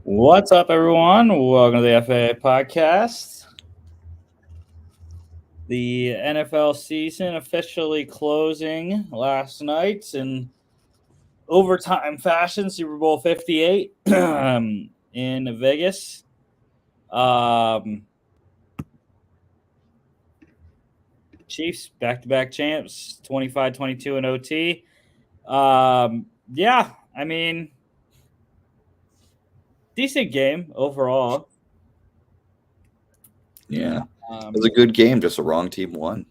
What's up, everyone? Welcome to the FAA podcast. The NFL season officially closing last night in overtime fashion, Super Bowl 58 in Vegas. Chiefs, back-to-back champs, 25-22 in OT. Yeah, I mean, decent game overall. Yeah. It was a good game, just the wrong team won.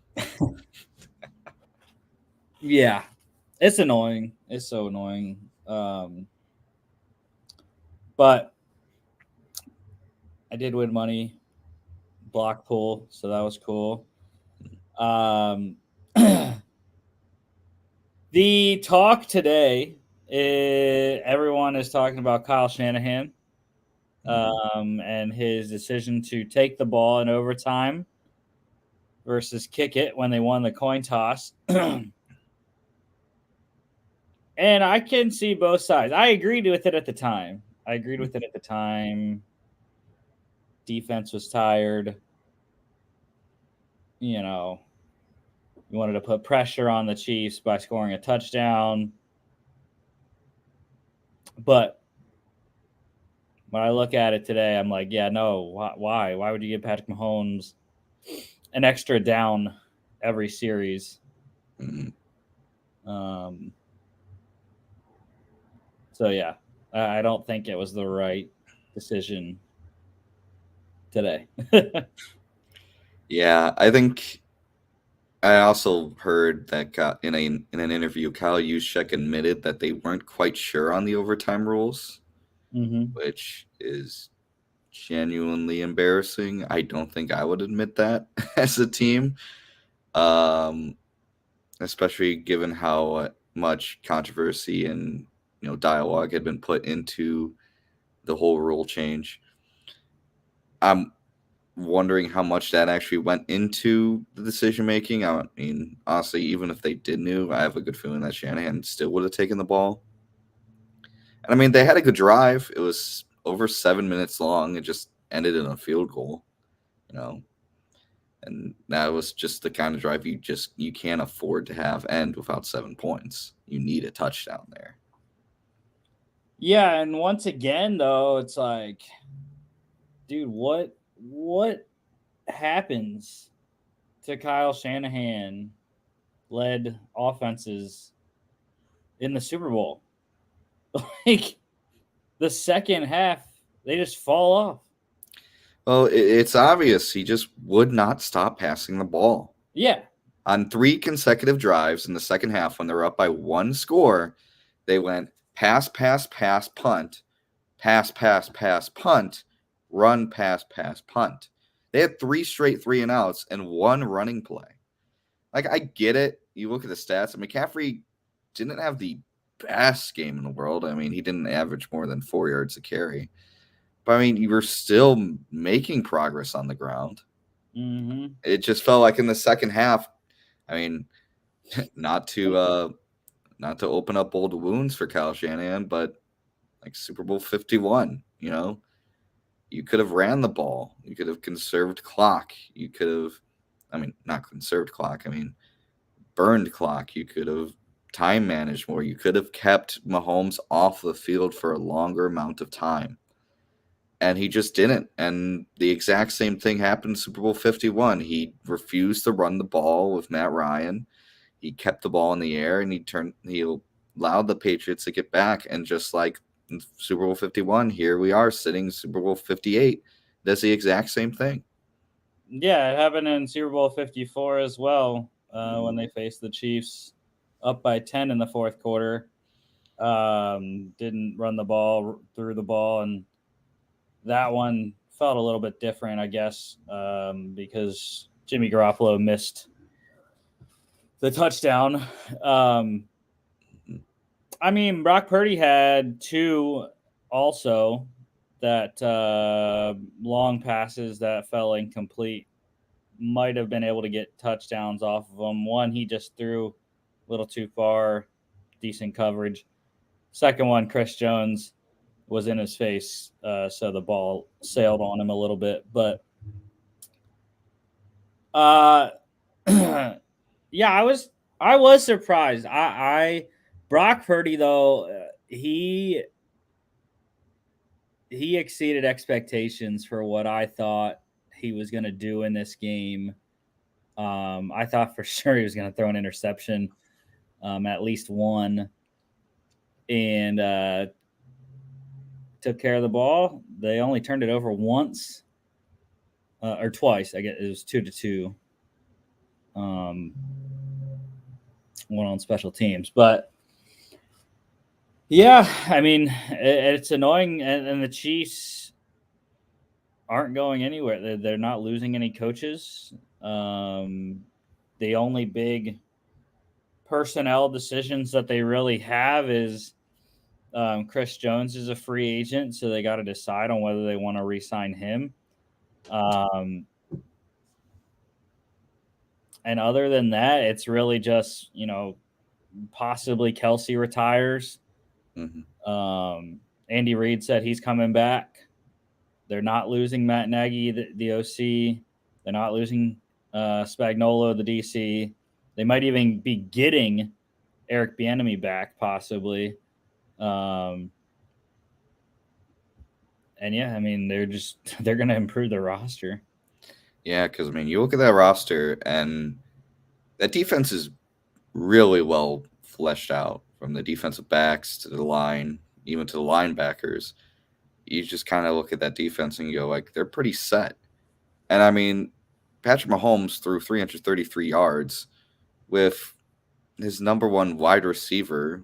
Yeah, it's annoying. It's so annoying. But I did win money, block pool, so that was cool. The talk today, everyone is talking about Kyle Shanahan and his decision to take the ball in overtime versus kick it when they won the coin toss. And I can see both sides. I agreed with it at the time. Defense was tired. You know, you wanted to put pressure on the Chiefs by scoring a touchdown. But when I look at it today, I'm like, yeah, no, why? Why would you give Patrick Mahomes an extra down every series? So, yeah, I don't think it was the right decision today. Yeah, I think I also heard that in an interview, Kyle Juszczyk admitted that they weren't quite sure on the overtime rules, which is genuinely embarrassing. I don't think I would admit that as a team, especially given how much controversy and dialogue had been put into the whole rule change. I'm wondering how much that actually went into the decision making. I mean, honestly, even if they did know, I have a good feeling that Shanahan still would have taken the ball. And I mean, they had a good drive. It was over 7 minutes long. It just ended in a field goal, and that was just the kind of drive you can't afford to have end without 7 points. You need a touchdown there. Yeah, and once again, though, it's like, dude, what happens to Kyle Shanahan led offenses in the Super Bowl? Like, the second half, they just fall off. Well, it's obvious he just would not stop passing the ball. Yeah. On 3 consecutive drives in the second half, when they were up by 1 score, they went pass, pass, pass, punt, pass, pass, pass, punt, run, pass, pass, punt. They had 3 straight 3-and-outs and 1 running play. Like, I get it. You look at the stats. McCaffrey didn't have the best game in the world. I mean, he didn't average more than 4 yards a carry. But, I mean, you were still making progress on the ground. It just felt like in the second half, I mean, not to open up old wounds for Kyle Shanahan, but like Super Bowl 51, you could have ran the ball. You could have conserved clock. You could have, not conserved clock. Burned clock. You could have time managed more. You could have kept Mahomes off the field for a longer amount of time. And he just didn't. And the exact same thing happened in Super Bowl 51. He refused to run the ball with Matt Ryan. He kept the ball in the air, and he allowed the Patriots to get back. And just like in Super Bowl 51, here we are sitting Super Bowl 58. Does the exact same thing. Yeah, it happened in Super Bowl 54 as well when they faced the Chiefs up by 10 in the fourth quarter. Didn't run the ball, threw the ball, and that one felt a little bit different, I guess, because Jimmy Garoppolo missed the touchdown. I mean, Brock Purdy had 2 also that long passes that fell incomplete. Might have been able to get touchdowns off of them. One, he just threw a little too far, decent coverage. Second one, Chris Jones was in his face, so the ball sailed on him a little bit. But yeah, I was surprised. I Brock Purdy though, he exceeded expectations for what I thought he was going to do in this game. I thought for sure he was going to throw an interception, at least one, and took care of the ball. They only turned it over once or twice. I guess it was 2-2. One on special teams, but yeah, I mean it's annoying, and the Chiefs aren't going anywhere. They're not losing any coaches. The only big personnel decisions that they really have is Chris Jones is a free agent, so they got to decide on whether they want to re-sign him. And other than that, it's really just, possibly Kelsey retires. Mm-hmm. Andy Reid said he's coming back. They're not losing Matt Nagy, the OC. They're not losing Spagnuolo, the DC. They might even be getting Eric Bieniemy back, possibly. And yeah, I mean, they're going to improve their roster. Yeah, because, I mean, you look at that roster, and that defense is really well fleshed out, from the defensive backs to the line, even to the linebackers. You just kind of look at that defense and you go, like, they're pretty set. And, I mean, Patrick Mahomes threw 333 yards with his number one wide receiver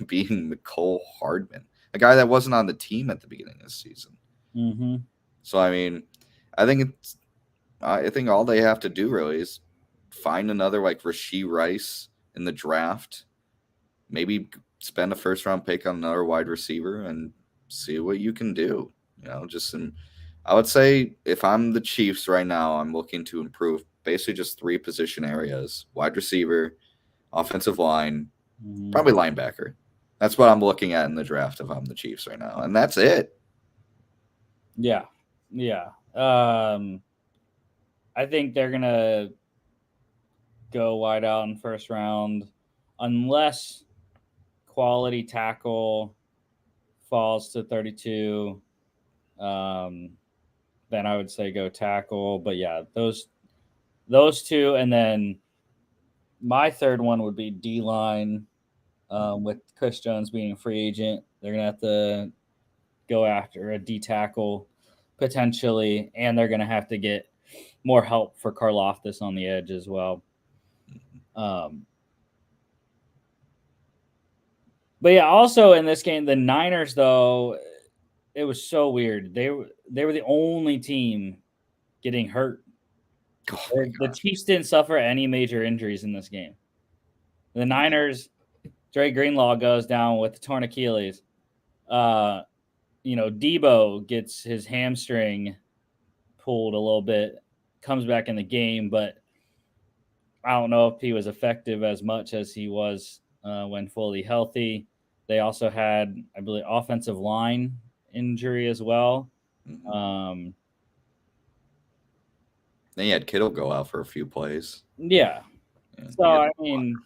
being Mecole Hardman, a guy that wasn't on the team at the beginning of the season. Mm-hmm. So, I mean, I think all they have to do really is find another like Rashee Rice in the draft, maybe spend a first round pick on another wide receiver and see what you can do. I would say if I'm the Chiefs right now, I'm looking to improve basically just 3 position areas: wide receiver, offensive line, probably linebacker. That's what I'm looking at in the draft if I'm the Chiefs right now. And that's it. Yeah. Yeah. I think they're going to go wide out in first round unless quality tackle falls to 32. Then I would say go tackle. But yeah, those two. And then my third one would be D-line, with Chris Jones being a free agent. They're going to have to go after a D tackle potentially, and they're going to have to get more help for Karlaftis on the edge as well. But yeah, also in this game, the Niners, though, it was so weird. They were the only team getting hurt. The Chiefs didn't suffer any major injuries in this game. The Niners, Dre Greenlaw goes down with the torn Achilles. Debo gets his hamstring pulled a little bit, comes back in the game, but I don't know if he was effective as much as he was when fully healthy. They also had, I believe, offensive line injury as well. Mm-hmm. Then you had Kittle go out for a few plays. Yeah. So, I mean,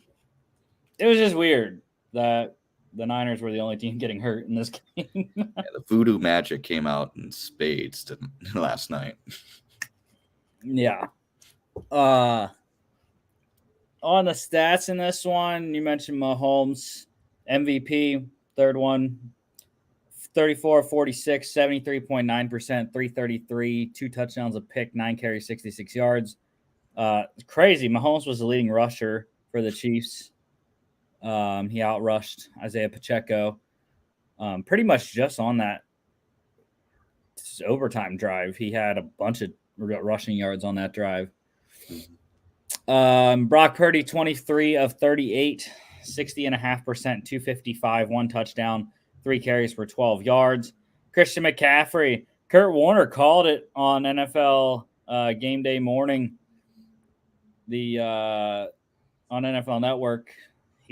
it was just weird that the Niners were the only team getting hurt in this game. The voodoo magic came out in spades last night. Yeah. On the stats in this one, you mentioned Mahomes, MVP, third one, 34, 46, 73.9%, 333, 2 touchdowns, a pick, 9 carries, 66 yards. Crazy. Mahomes was the leading rusher for the Chiefs. He outrushed Isaiah Pacheco pretty much just on that overtime drive. He had a bunch of rushing yards on that drive. Brock Purdy, 23 of 38, 60.5%, 255, 1 touchdown, 3 carries for 12 yards. Christian McCaffrey, Kurt Warner called it on NFL game day morning. On NFL Network,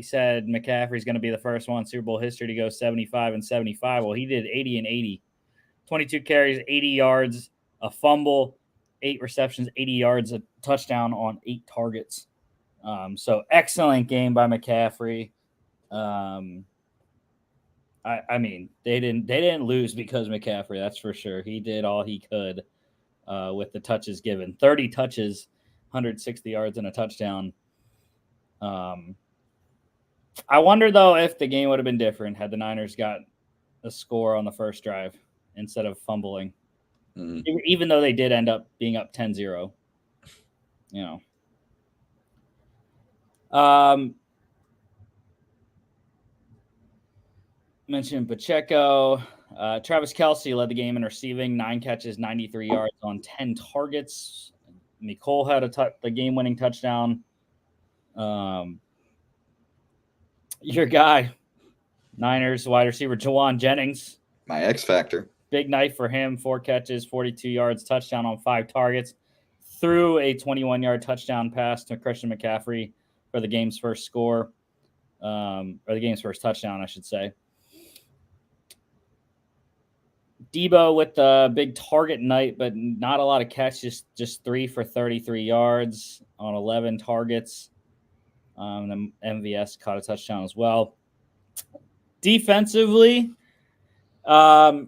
he said McCaffrey's going to be the first one in Super Bowl history to go 75 and 75. Well, he did 80 and 80. 22 carries, 80 yards, a fumble, 8 receptions, 80 yards, a touchdown on 8 targets. So excellent game by McCaffrey. I mean, they didn't lose because McCaffrey, that's for sure. He did all he could with the touches given. 30 touches, 160 yards, and a touchdown. I wonder, though, if the game would have been different had the Niners got a score on the first drive instead of fumbling. Mm-hmm. Even though they did end up being up 10-0. You know. Mentioned Pacheco. Travis Kelce led the game in receiving, 9 catches, 93 yards on 10 targets. Nicole had the game-winning touchdown. Your guy, Niners wide receiver Jawan Jennings. My X factor. Big night for him, 4 catches, 42 yards, touchdown on 5 targets. Threw a 21-yard touchdown pass to Christian McCaffrey for the game's first score, or the game's first touchdown, I should say. Debo with the big target night, but not a lot of catches, just 3 for 33 yards on 11 targets. The MVS caught a touchdown as well. Defensively, I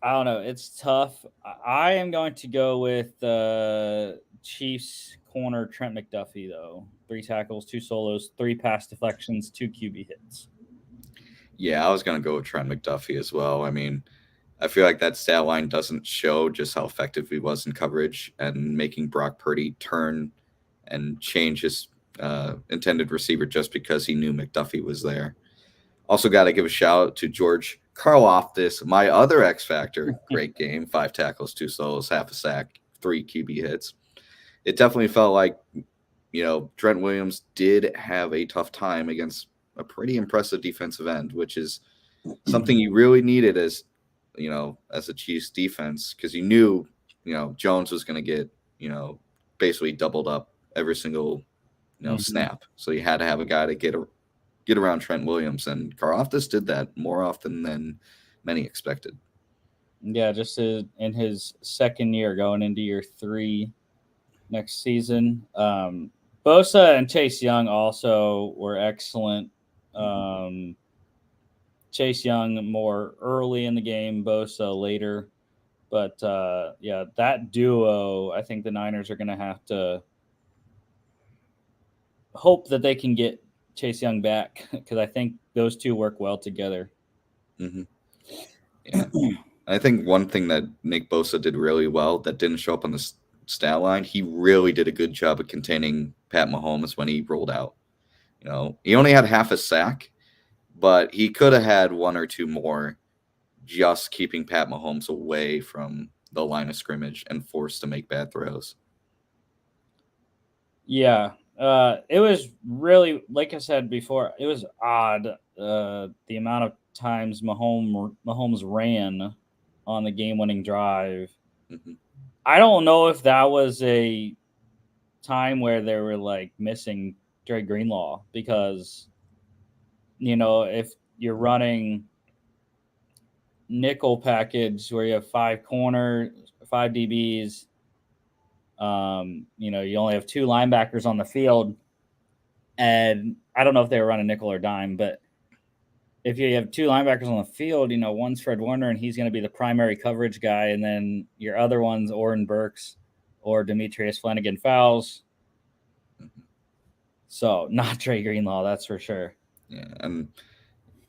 don't know. It's tough. I am going to go with Chiefs corner Trent McDuffie, though. 3 tackles, 2 solos, 3 pass deflections, 2 QB hits. Yeah, I was going to go with Trent McDuffie as well. I mean, I feel like that stat line doesn't show just how effective he was in coverage and making Brock Purdy turn and change his intended receiver just because he knew McDuffie was there. Also got to give a shout out to George Karlaftis, my other X factor. Great game, 5 tackles, 2 solos, half a sack, 3 QB hits. It definitely felt like, Trent Williams did have a tough time against a pretty impressive defensive end, which is something you really needed as a Chiefs defense, because you knew, Jones was going to get, basically doubled up every single, snap. So you had to have a guy to get around Trent Williams, and Karlaftis did that more often than many expected. Yeah, just in his second year, going into year 3 next season. Bosa and Chase Young also were excellent. Chase Young more early in the game, Bosa later. But, that duo, I think the Niners are going to have to hope that they can get Chase Young back, because I think those two work well together. Mm-hmm. Yeah. I think one thing that Nick Bosa did really well that didn't show up on the stat line, he really did a good job of containing Pat Mahomes when he rolled out. He only had half a sack, but he could have had 1 or 2 more, just keeping Pat Mahomes away from the line of scrimmage and forced to make bad throws. Yeah. It was really, like I said before, it was odd the amount of times Mahomes ran on the game-winning drive. Mm-hmm. I don't know if that was a time where they were missing Dre Greenlaw, because if you're running nickel package where you have 5 corners, 5 DBs, you only have 2 linebackers on the field, and I don't know if they were running nickel or dime, but if you have 2 linebackers on the field, one's Fred Warner and he's going to be the primary coverage guy, and then your other one's Oren Burks or Demetrius Flanagan Fowles. So not Dre Greenlaw, that's for sure. Yeah, and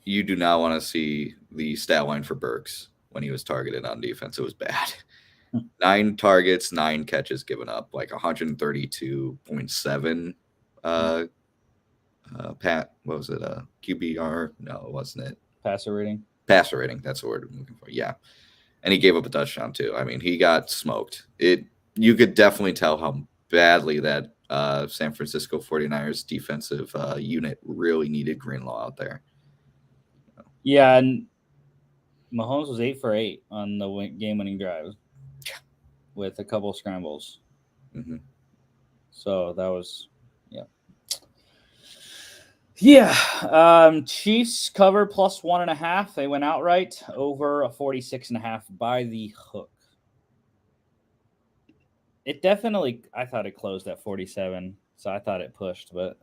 you do not want to see the stat line for Burks when he was targeted on defense. It was bad. 9 targets, 9 catches given up, 132.7. Pat, what was it? QBR? No, it wasn't it. Passer rating. Passer rating. That's the word I'm looking for. Yeah, and he gave up a touchdown too. I mean, he got smoked. You could definitely tell how badly that San Francisco 49ers defensive unit really needed Greenlaw out there. Yeah, and Mahomes was 8 for 8 on the game-winning drive with a couple scrambles. Mm-hmm. So that was Yeah. Chiefs cover plus 1.5. They went outright over a 46.5 by the hook. It definitely, I thought it closed at 47, so I thought it pushed, but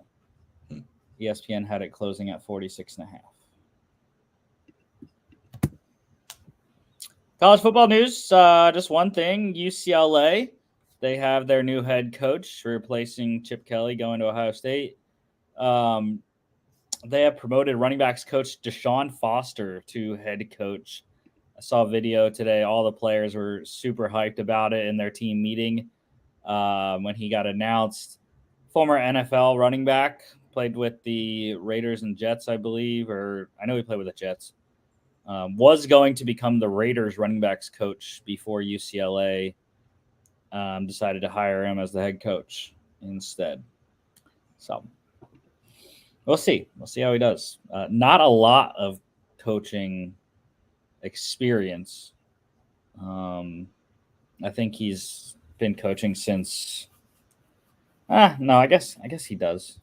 ESPN had it closing at 46.5. College football news, just one thing. UCLA, they have their new head coach replacing Chip Kelly going to Ohio State. They have promoted running backs coach Deshaun Foster to head coach. I saw a video today. All the players were super hyped about it in their team meeting when he got announced. Former NFL running back, played with the Raiders and Jets, I believe, or I know he played with the Jets. Was going to become the Raiders running backs coach before UCLA decided to hire him as the head coach instead. So we'll see. We'll see how he does. Not a lot of coaching experience. I think he's been coaching since. No, I guess he does,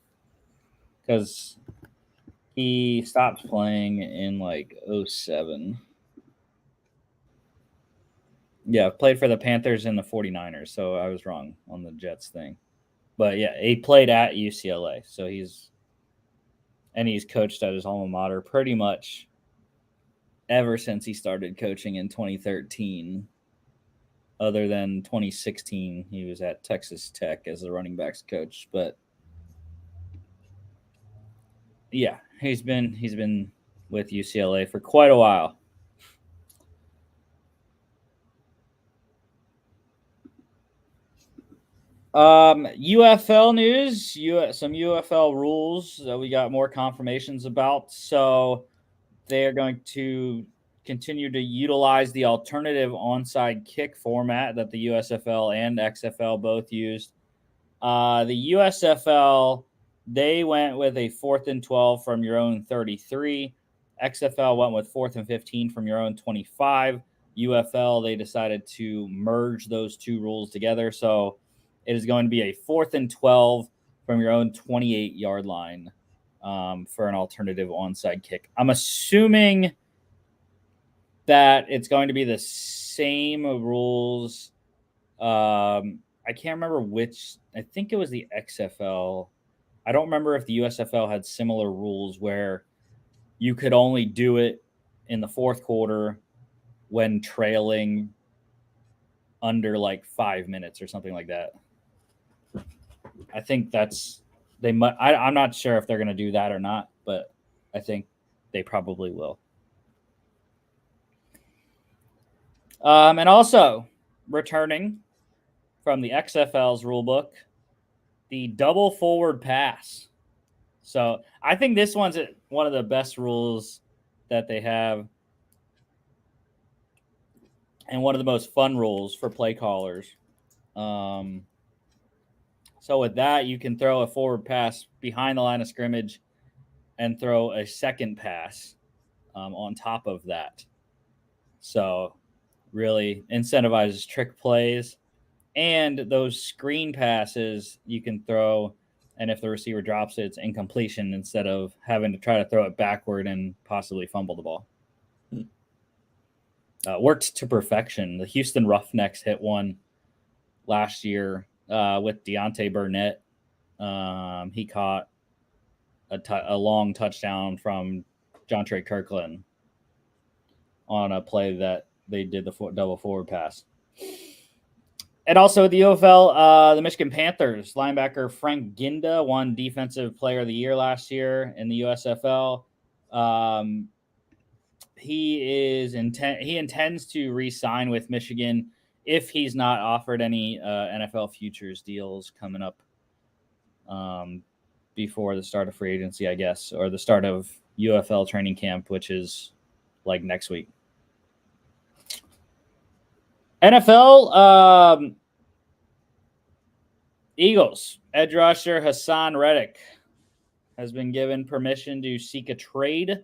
because he stopped playing in like 07. Yeah, played for the Panthers and the 49ers, so I was wrong on the Jets thing. But yeah, he played at UCLA, so he's coached at his alma mater pretty much ever since he started coaching in 2013. Other than 2016, he was at Texas Tech as the running backs coach. But yeah, he's been with UCLA for quite a while. UFL news, some UFL rules that we got more confirmations about. So they're going to continue to utilize the alternative onside kick format that the USFL and XFL both used. The USFL, they went with a 4th and 12 from your own 33. XFL went with 4th and 15 from your own 25. UFL, they decided to merge those two rules together. So it is going to be a 4th and 12 from your own 28-yard line for an alternative onside kick. I'm assuming that it's going to be the same rules. I can't remember which. I think it was the XFL. I don't remember if the USFL had similar rules where you could only do it in the fourth quarter when trailing under like 5 minutes or something like that. I think that's they might. I'm not sure if they're going to do that or not, but I think they probably will. And also returning from the XFL's rulebook, the double forward pass. So I think this one's one of the best rules that they have, and one of the most fun rules for play callers. So with that, you can throw a forward pass behind the line of scrimmage and throw a second pass on top of that. So really incentivizes trick plays. And those screen passes you can throw, and if the receiver drops it, it's incompletion instead of having to try to throw it backward and possibly fumble the ball. Worked to perfection. The Houston Roughnecks hit one last year with Deontay Burnett. He caught a long touchdown from John Trey Kirkland on a play that they did the double forward pass. And also the UFL, the Michigan Panthers linebacker Frank Ginda won Defensive Player of the Year last year in the USFL. He intends to re-sign with Michigan if he's not offered any NFL futures deals coming up before the start of free agency, I guess, or the start of UFL training camp, which is like next week. NFL, Eagles edge rusher Hassan Reddick has been given permission to seek a trade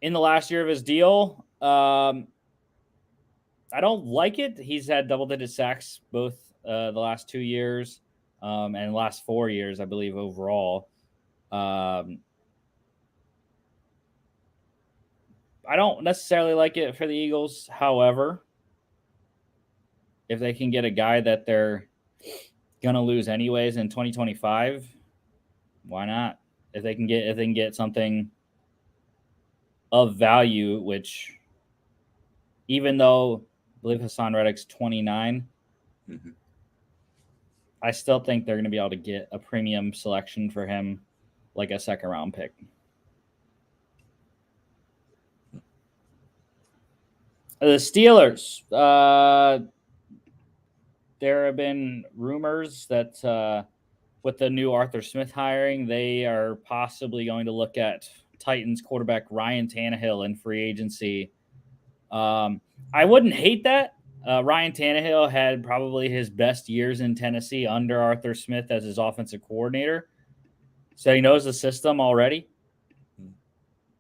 in the last year of his deal. I don't like it. He's had double-digit sacks both the last 2 years. and the last 4 years, I believe, overall. I don't necessarily like it for the Eagles. However, if they can get a guy that they're going to lose anyways in 2025, why not? If they can get something of value, which even though I believe Hassan Reddick's 29, I still think they're going to be able to get a premium selection for him, like a second round pick. The Steelers, there have been rumors that with the new Arthur Smith hiring, they are possibly going to look at Titans quarterback Ryan Tannehill in free agency. I wouldn't hate that. Ryan Tannehill had probably his best years in Tennessee under Arthur Smith as his offensive coordinator. So he knows the system already.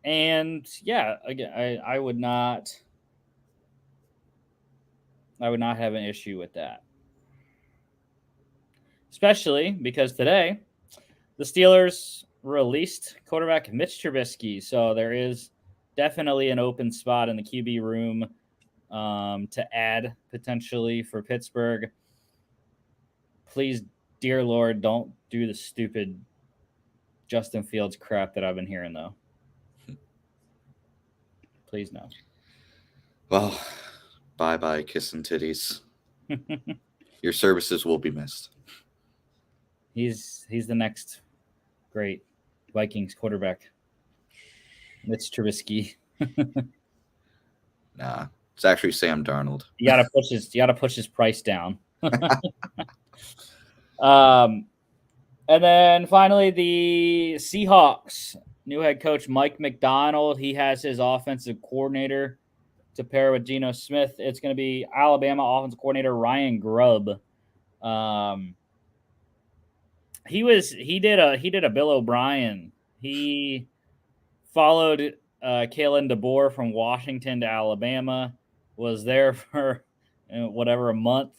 And yeah, again, I would not have an issue with that. Especially because today the Steelers released quarterback Mitch Trubisky. So there is definitely an open spot in the QB room to add potentially for Pittsburgh. Please, dear Lord, don't do the stupid Justin Fields crap that I've been hearing, though. Please no. Well, bye-bye, kissing titties. Your services will be missed. He's the next great Vikings quarterback. Mitch Trubisky. Nah, it's actually Sam Darnold. You gotta push his price down. And then finally the Seahawks. New head coach Mike McDonald. He has his offensive coordinator to pair with Geno Smith. It's going to be Alabama offensive coordinator Ryan Grubb. He did a Bill O'Brien. He followed Kalen DeBoer from Washington to Alabama. Was there for a month,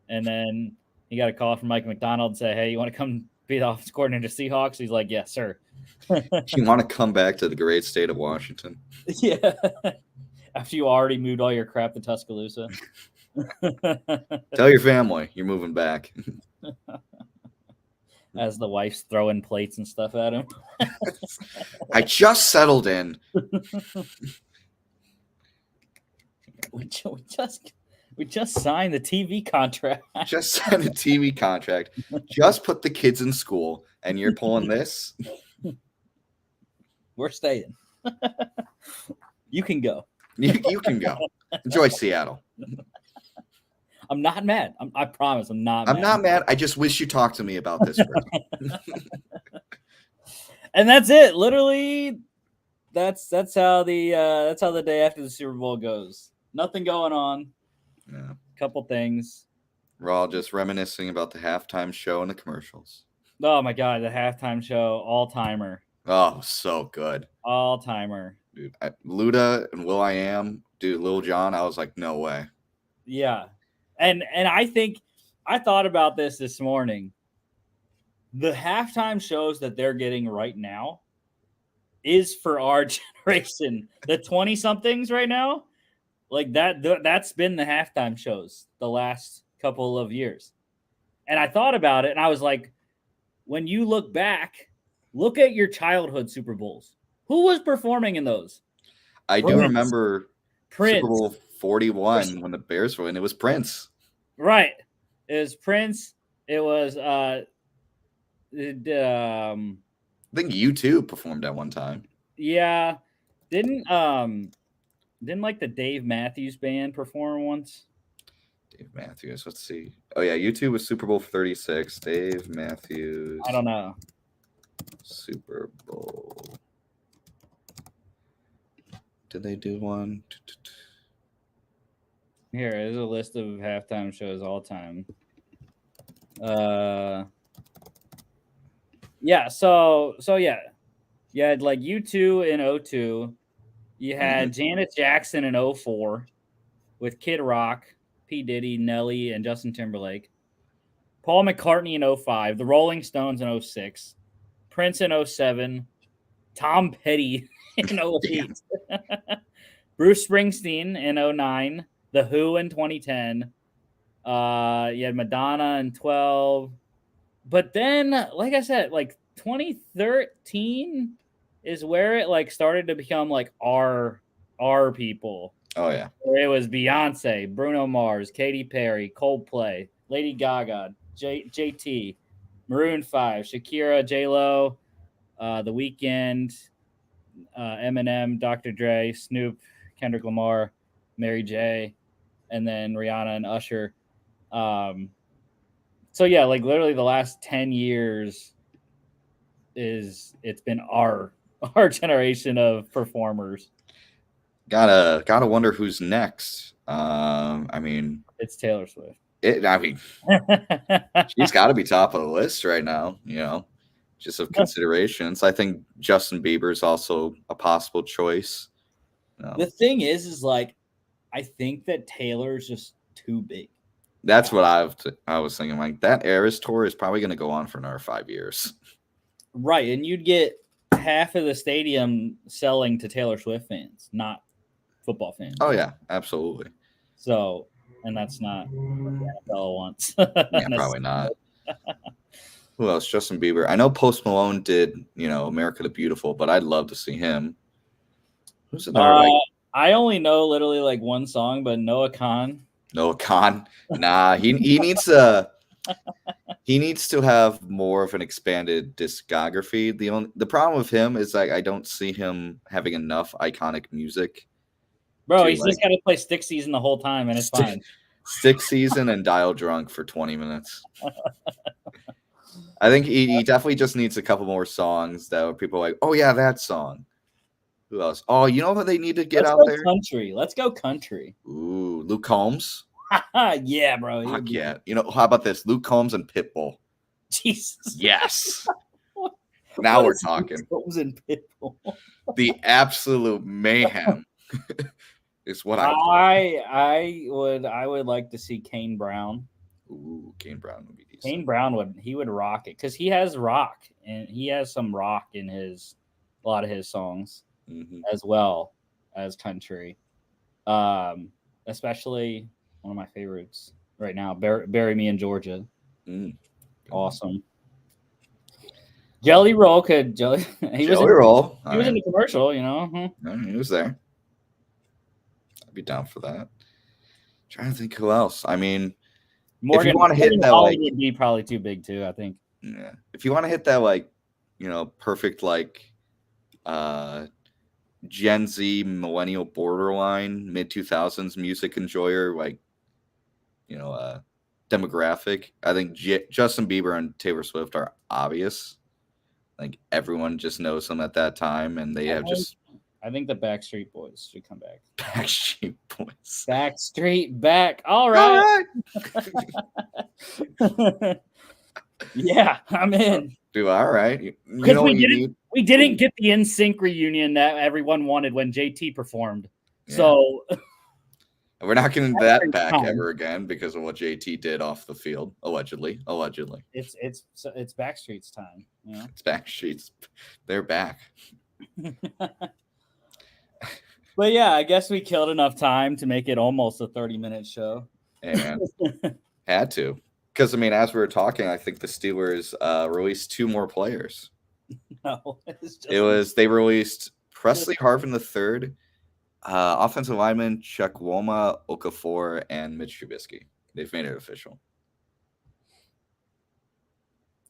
and then he got a call from Mike McDonald and say, "Hey, you want to come be the offensive coordinator to Seahawks?" He's like, "Yes, sir." You want to come back to the great state of Washington? Yeah. After you already moved all your crap to Tuscaloosa. Tell your family you're moving back. As the wife's throwing plates and stuff at him. I just settled in. We just signed the TV contract. Just signed a TV contract. Just put the kids in school, and you're pulling this? We're staying. You can go. You can go. Enjoy Seattle. I'm not mad. I promise I'm not mad. I'm not mad. I just wish you talked to me about this first. And that's it. Literally, that's how the day after the Super Bowl goes. Nothing going on. Yeah. Couple things. We're all just reminiscing about the halftime show and the commercials. Oh my God, the halftime show, all-timer. Oh, so good. All-timer. Dude, Luda and will.i.am, dude, Lil Jon, I was like, no way. Yeah. And I think I thought about this morning. The halftime shows that they're getting right now is for our generation. The 20-somethings right now, like that's been the halftime shows the last couple of years. And I thought about it, and I was like, when you look back, look at your childhood Super Bowls. Who was performing in those? I do remember Prince. Super Bowl 41 when the Bears were in. It was Prince. Right. It was Prince. It was I think U2 performed at one time. Yeah. Didn't like the Dave Matthews Band perform once? Dave Matthews. Let's see. Oh yeah, U2 was Super Bowl 36. Dave Matthews. I don't know. Super Bowl. Did they do one? Here is a list of halftime shows all time. Yeah, so yeah. You had like U2 in 02. You had Janet Jackson in 04 with Kid Rock, P. Diddy, Nelly, and Justin Timberlake. Paul McCartney in 05, the Rolling Stones in 06, Prince in 07, Tom Petty in 08, Bruce Springsteen in 09, The Who in 2010. You had Madonna in 12. But then, like I said, like 2013 is where it like started to become like our people. Oh yeah. It was Beyonce, Bruno Mars, Katy Perry, Coldplay, Lady Gaga, JT, Maroon 5, Shakira, J-Lo, The Weeknd, Eminem, Dr. Dre, Snoop, Kendrick Lamar, Mary J, and then Rihanna and Usher. So yeah, like literally the last 10 years it's been our generation of performers. Gotta wonder who's next. I mean, It's Taylor Swift. She's got to be top of the list right now. Just of considerations. I think Justin Bieber is also a possible choice. The thing is like, I think that Taylor's just too big. That's what I was thinking. Like that Eras tour is probably going to go on for another 5 years. Right, and you'd get half of the stadium selling to Taylor Swift fans, not football fans. Oh yeah, absolutely. So, and that's not what the NFL wants. Yeah, probably not. Who else? Justin Bieber. I know Post Malone did, America the Beautiful, but I'd love to see him. Who's another? I only know literally like one song, but Noah Khan. Noah Khan. Nah, he needs to. He needs to have more of an expanded discography. The problem with him is like I don't see him having enough iconic music. Bro, he's just got to play Stick Season the whole time, and it's fine. Stick Season and Dial Drunk for 20 minutes. I think he definitely just needs a couple more songs that people are like, oh yeah, that song. Who else? Oh, you know what they need to get out there? Country. Let's go country. Ooh, Luke Combs. Yeah, bro. Fuck yeah. How about this? Luke Combs and Pitbull. Jesus. Yes. Now we're talking. Luke Combs and Pitbull. The absolute mayhem is what I would like to see Kane Brown. Ooh, Kane Brown would be decent. Kane Brown would rock it because he has rock and he has some rock in a lot of his songs as well as country. Especially one of my favorites right now, Bury Me in Georgia. Awesome. Jelly Roll could Jelly Roll. He was in the commercial, He was there. I'd be down for that. Trying to think who else. I mean, Morgan, if you want to hit that, like, would be probably too big too, I think. Yeah. If you want to hit that, like, perfect, like, Gen Z millennial borderline mid 2000s music enjoyer, like, demographic, I think Justin Bieber and Taylor Swift are obvious. Like everyone just knows them at that time, and they have just. I think the Backstreet Boys should come back. Backstreet Boys. Backstreet back. All right. Yeah, I'm in. Dude, all right. Because we didn't get the NSYNC reunion that everyone wanted when JT performed. Yeah. So we're not getting that back ever again because of what JT did off the field, allegedly. It's Backstreet's time. It's Backstreet's. They're back. But yeah, I guess we killed enough time to make it almost a 30-minute show. And had to. Because, as we were talking, I think the Steelers released 2 more players. No. They released Presley Harvin III, offensive lineman Chukwuma Okafor, and Mitch Trubisky. They've made it official.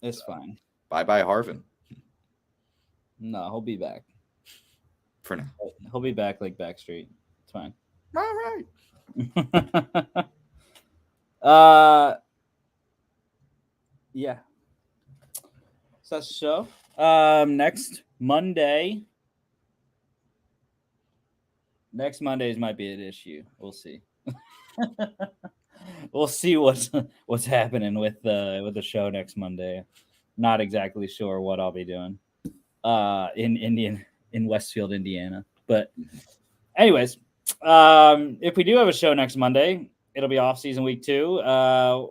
It's fine. Bye-bye, Harvin. No, he'll be back. For now. He'll be back like Backstreet. It's fine. All right. Yeah. So that's the show. Next Monday. Next Mondays might be an issue. We'll see. We'll see what's happening with the show next Monday. Not exactly sure what I'll be doing. In Westfield, Indiana. But anyways, if we do have a show next Monday, it'll be off-season week 2.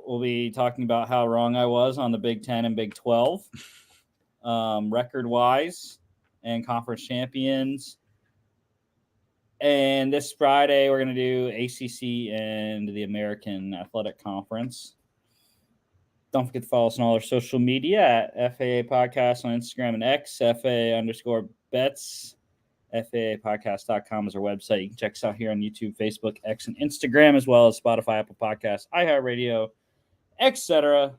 We'll be talking about how wrong I was on the Big 10 and Big 12, record-wise, and conference champions. And this Friday, we're going to do ACC and the American Athletic Conference. Don't forget to follow us on all our social media at FAA Podcast on Instagram and X, FAA_bets. FAApodcast.com is our website. You can check us out here on YouTube, Facebook, X, and Instagram, as well as Spotify, Apple Podcasts, iHeartRadio, etc.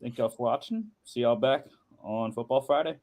Thank y'all for watching. See y'all back on Football Friday.